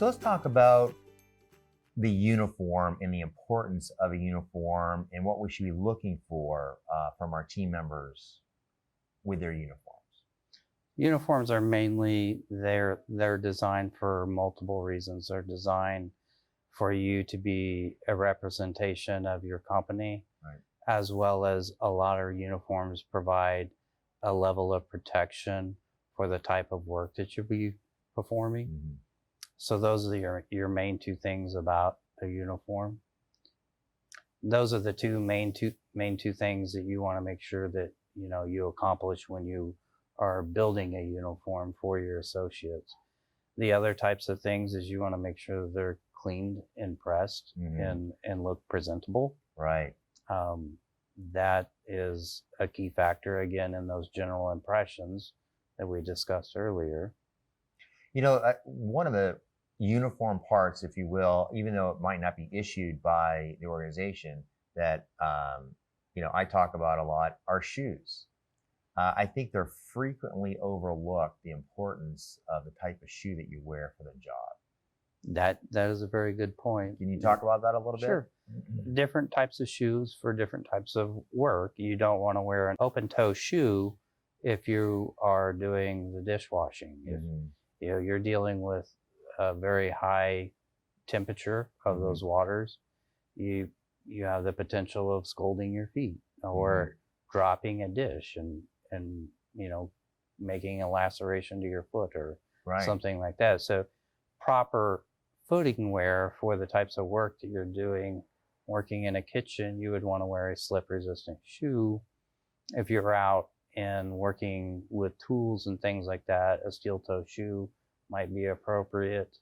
So let's talk about the uniform and the importance of a uniform and what we should be looking for from our team members with their uniforms. Uniforms are mainly they're designed for multiple reasons. They're designed for you to be a representation of your company, Right. as well as a lot of uniforms provide a level of protection for the type of work that you'll be performing. Mm-hmm. So those are your main two things about a uniform. Those are the main two things that you want to make sure that you accomplish when you are building a uniform for your associates. The other types of things is you want to make sure that they're cleaned and pressed and look presentable. Right. That is a key factor, again, in those general impressions that we discussed earlier. One of the uniform parts, if you will, even though it might not be issued by the organization, that I talk about a lot, are shoes. I think they're frequently overlooked, the importance of the type of shoe that you wear for the job. That is a very good point. Can you talk about that a little bit? Sure. Different types of shoes for different types of work. You don't want to wear an open-toe shoe if you are doing the dishwashing. If you're dealing with a very high temperature of those waters, you have the potential of scalding your feet or dropping a dish and making a laceration to your foot or something like that. So proper footing wear for the types of work that you're doing, working in a kitchen, you would want to wear a slip resistant shoe. If you're out and working with tools and things like that, a steel toe shoe might be appropriate.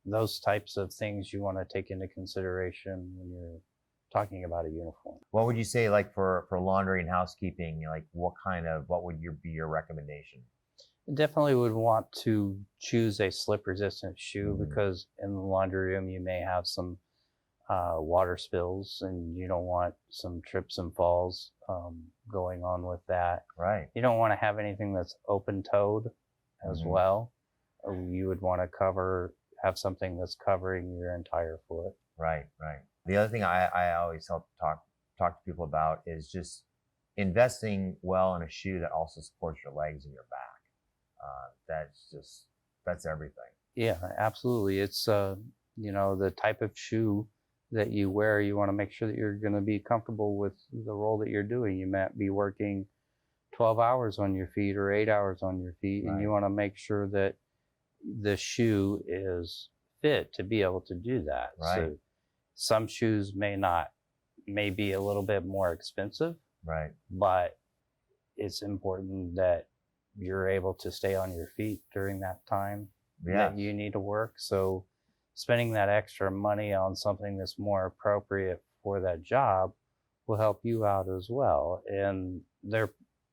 Those types of things you want to take into consideration when you're talking about a uniform. What would you say, like for laundry and housekeeping, like what would be your recommendation? Definitely would want to choose a slip resistant shoe because in the laundry room you may have some water spills and you don't want some trips and falls going on with that. Right. You don't want to have anything that's open toed as well. You would want to have something that's covering your entire foot. Right. The other thing I always help talk to people about is just investing well in a shoe that also supports your legs and your back. That's everything. Yeah, absolutely. It's the type of shoe that you wear, you want to make sure that you're going to be comfortable with the role that you're doing. You might be working 12 hours on your feet or 8 hours on your feet, and you want to make sure that the shoe is fit to be able to do that. Right. So some shoes may be a little bit more expensive, right? But it's important that you're able to stay on your feet during that time that you need to work. So spending that extra money on something that's more appropriate for that job will help you out as well. And they're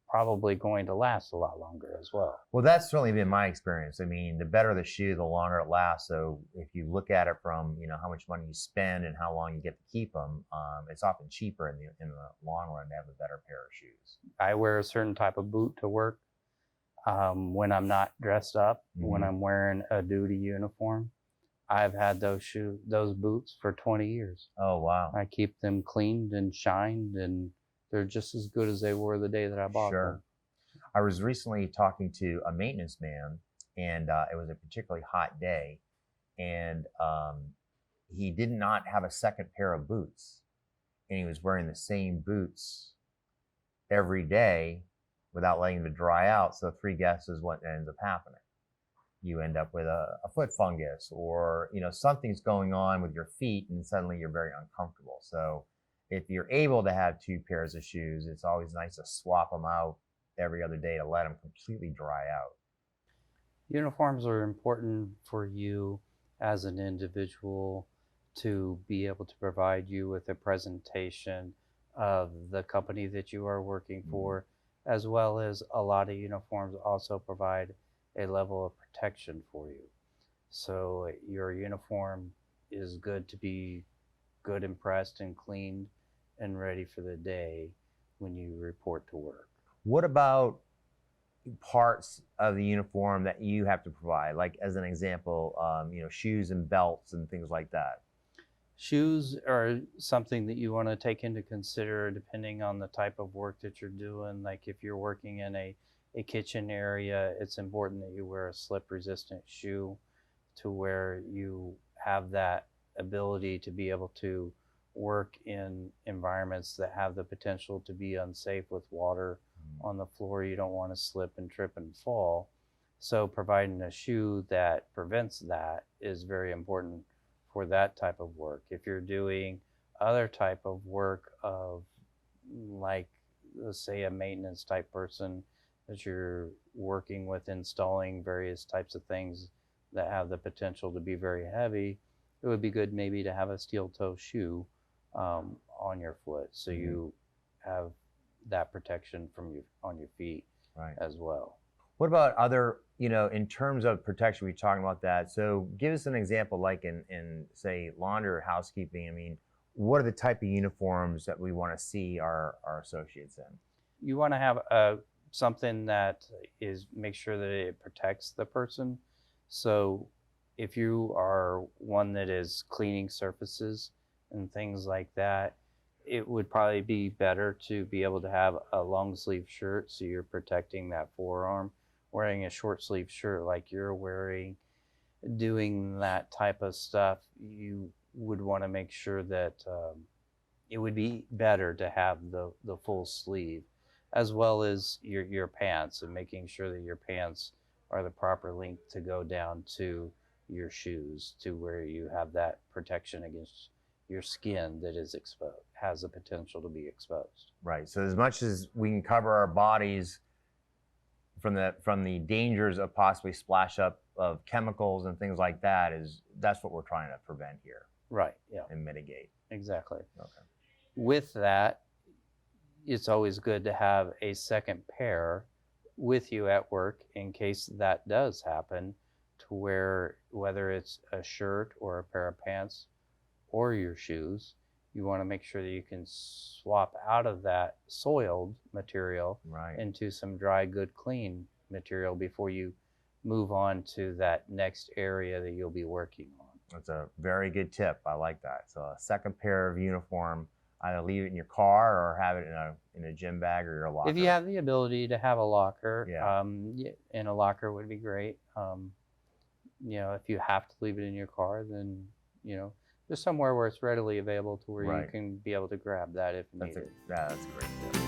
probably going to last a lot longer as well. Well, that's certainly been my experience. I mean, the better the shoe, the longer it lasts. So if you look at it from, how much money you spend and how long you get to keep them, it's often cheaper in the long run to have a better pair of shoes. I wear a certain type of boot to work when I'm not dressed up, when I'm wearing a duty uniform. I've had those boots for 20 years. Oh, wow. I keep them cleaned and shined, and they're just as good as they were the day that I bought them. I was recently talking to a maintenance man, and it was a particularly hot day, and he did not have a second pair of boots, and he was wearing the same boots every day without letting them dry out. So 3 guesses what ends up happening. You end up with a foot fungus, or something's going on with your feet, and suddenly you're very uncomfortable. So if you're able to have 2 pairs of shoes, it's always nice to swap them out every other day to let them completely dry out. Uniforms are important for you as an individual to be able to provide you with a presentation of the company that you are working for, as well as a lot of uniforms also provide a level of protection for you. So your uniform is good to be good and pressed and cleaned and ready for the day when you report to work. What about, parts of the uniform that you have to provide? Like as an example, shoes and belts and things like that. Shoes are something that you want to take into consider depending on the type of work that you're doing. Like if you're working in a kitchen area, it's important that you wear a slip resistant shoe to where you have that ability to be able to work in environments that have the potential to be unsafe with water on the floor. You don't want to slip and trip and fall. So providing a shoe that prevents that is very important for that type of work. If you're doing other type of work of, like, let's say a maintenance type person that you're working with installing various types of things that have the potential to be very heavy, it would be good maybe to have a steel toe shoe on your foot, so you have that protection from on your feet as well. What about other, in terms of protection, we're talking about that. So give us an example, like in say laundry or housekeeping. I mean, what are the type of uniforms that we want to see our associates in? You want to have something that make sure that it protects the person. So if you are one that is cleaning surfaces and things like that, it would probably be better to be able to have a long sleeve shirt so you're protecting that forearm. Wearing a short sleeve shirt like you're wearing, doing that type of stuff, you would want to make sure that it would be better to have the full sleeve, as well as your pants, and making sure that your pants are the proper length to go down to your shoes, to where you have that protection against your skin that is exposed, has the potential to be exposed. Right. So as much as we can cover our bodies from the dangers of possibly splash up of chemicals and things like that, that's what we're trying to prevent here. Right. Yeah. And mitigate. Exactly. Okay. With that, it's always good to have a second pair with you at work in case that does happen, to where whether it's a shirt or a pair of pants or your shoes, you want to make sure that you can swap out of that soiled material into some dry, good, clean material before you move on to that next area that you'll be working on. That's a very good tip. I like that. So a second pair of uniform, either leave it in your car or have it in a gym bag or your locker. If you have the ability to have a locker, yeah. In a locker would be great. If you have to leave it in your car, then just somewhere where it's readily available to where you can be able to grab that if needed. That's a great tip.